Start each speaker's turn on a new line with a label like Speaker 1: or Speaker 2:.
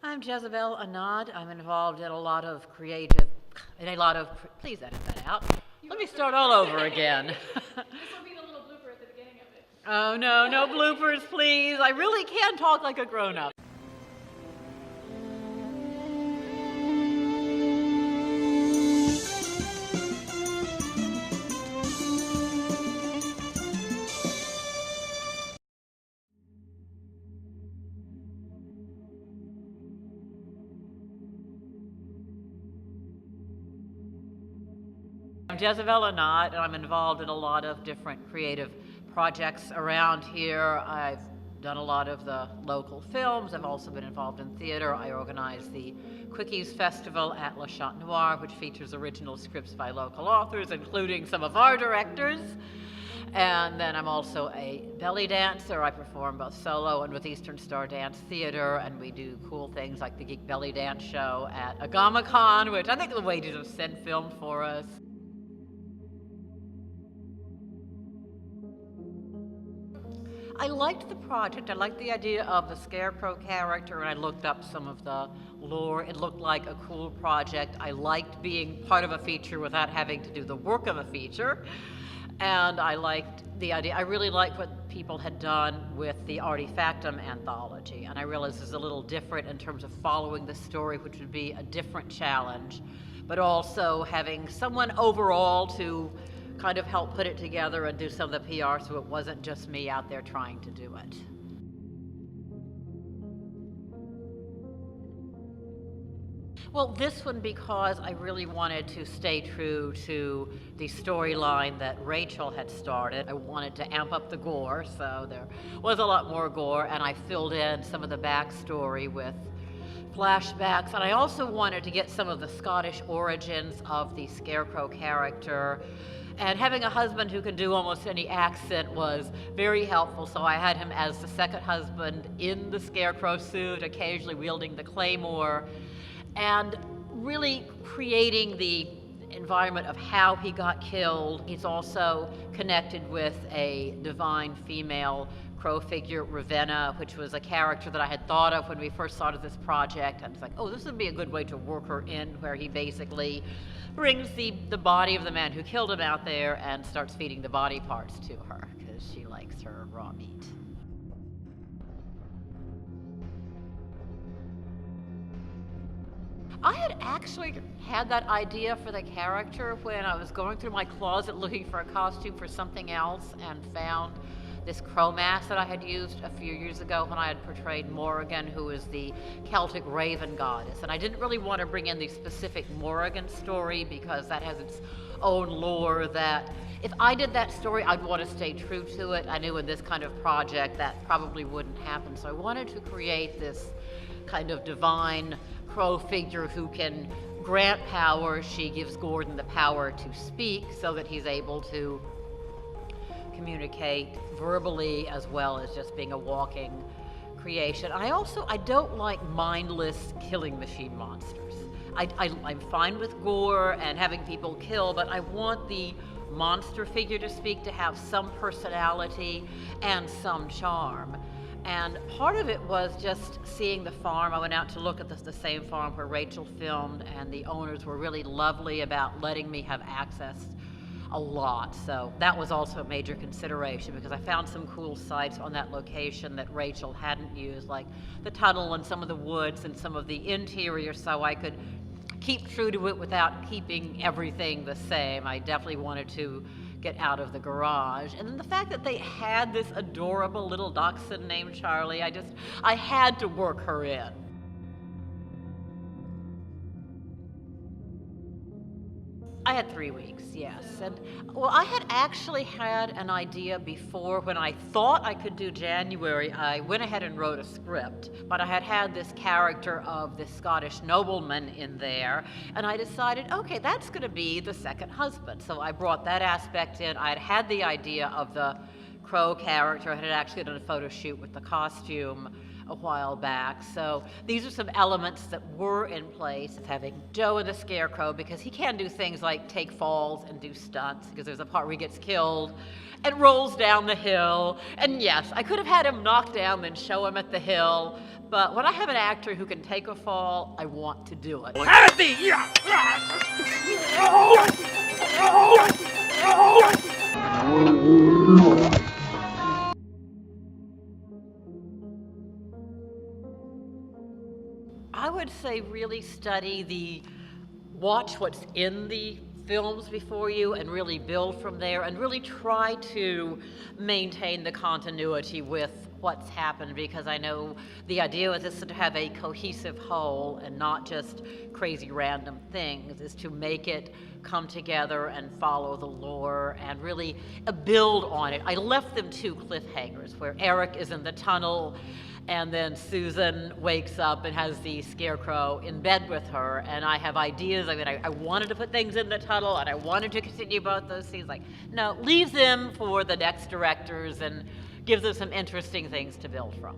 Speaker 1: I'm Jezibell Anat. I'm involved in a lot of please edit that out. Let me start all over again.
Speaker 2: This will be the little blooper at the beginning of it.
Speaker 1: Oh no, no bloopers, please. I really can talk like a grown-up. I'm Jezibell Anat, and I'm involved in a lot of different creative projects around here. I've done a lot of the local films. I've also been involved in theater. I organize the Quickies Festival at Chat Noir, which features original scripts by local authors, including some of our directors. And then I'm also a belly dancer. I perform both solo and with Eastern Star Dance Theater, and we do cool things like the Geek Belly Dance Show at Augusta, which I think the Wages of Sin filmed for us. I liked the project. I liked the idea of the Scarecrow character, and I looked up some of the lore. It looked like a cool project. I liked being part of a feature without having to do the work of a feature, and I liked the idea. I really liked what people had done with the Artifactum anthology, and I realized it's a little different in terms of following the story, which would be a different challenge, but also having someone overall to kind of help put it together and do some of the PR so it wasn't just me out there trying to do it. Well, this one because I really wanted to stay true to the storyline that Rachel had started. I wanted to amp up the gore, so there was a lot more gore, and I filled in some of the backstory with flashbacks, and I also wanted to get some of the Scottish origins of the Scarecrow character. And having a husband who can do almost any accent was very helpful, so I had him as the second husband in the Scarecrow suit, occasionally wielding the claymore, and really creating the environment of how he got killed. He's also connected with a divine female crow figure, Ravenna, which was a character that I had thought of when we first started this project. I was like, oh, this would be a good way to work her in, where he basically brings the body of the man who killed him out there and starts feeding the body parts to her, because she likes her raw meat. I had actually had that idea for the character when I was going through my closet looking for a costume for something else and found this crow mask that I had used a few years ago when I had portrayed Morrigan, who is the Celtic raven goddess. And I didn't really want to bring in the specific Morrigan story because that has its own lore that if I did that story, I'd want to stay true to it. I knew in this kind of project that probably wouldn't happen. So I wanted to create this kind of divine crow figure who can grant power. She gives Gordon the power to speak so that he's able to communicate verbally as well as just being a walking creation. I don't like mindless killing machine monsters. I'm fine with gore and having people kill, but I want the monster figure to speak, to have some personality and some charm. And part of it was just seeing the farm. I went out to look at the same farm where Rachel filmed, and the owners were really lovely about letting me have access a lot. So that was also a major consideration because I found some cool sites on that location that Rachel hadn't used, like the tunnel and some of the woods and some of the interior, so I could keep true to it without keeping everything the same. I definitely wanted to get out of the garage. And then the fact that they had this adorable little dachshund named Charlie, I had to work her in. I had 3 weeks, yes. And well, I had actually had an idea before. When I thought I could do January, I went ahead and wrote a script, but I had this character of this Scottish nobleman in there, and I decided, okay, that's going to be the second husband. So I brought that aspect in. I had the idea of the Crow character. I had actually done a photo shoot with the costume a while back. So these are some elements that were in place. Having Joe and the Scarecrow, because he can do things like take falls and do stunts, because there's a part where he gets killed and rolls down the hill. And yes, I could have had him knocked down, then show him at the hill. But when I have an actor who can take a fall, I want to do it. I would say really watch what's in the films before you and really build from there and really try to maintain the continuity with what's happened, because I know the idea is to have a cohesive whole and not just crazy random things, is to make it come together and follow the lore and really build on it. I left them 2 cliffhangers where Eric is in the tunnel and then Susan wakes up and has the Scarecrow in bed with her, and I have ideas. I mean, I wanted to put things in the tunnel, and I wanted to continue both those scenes. Like, no, leave them for the next directors and give them some interesting things to build from.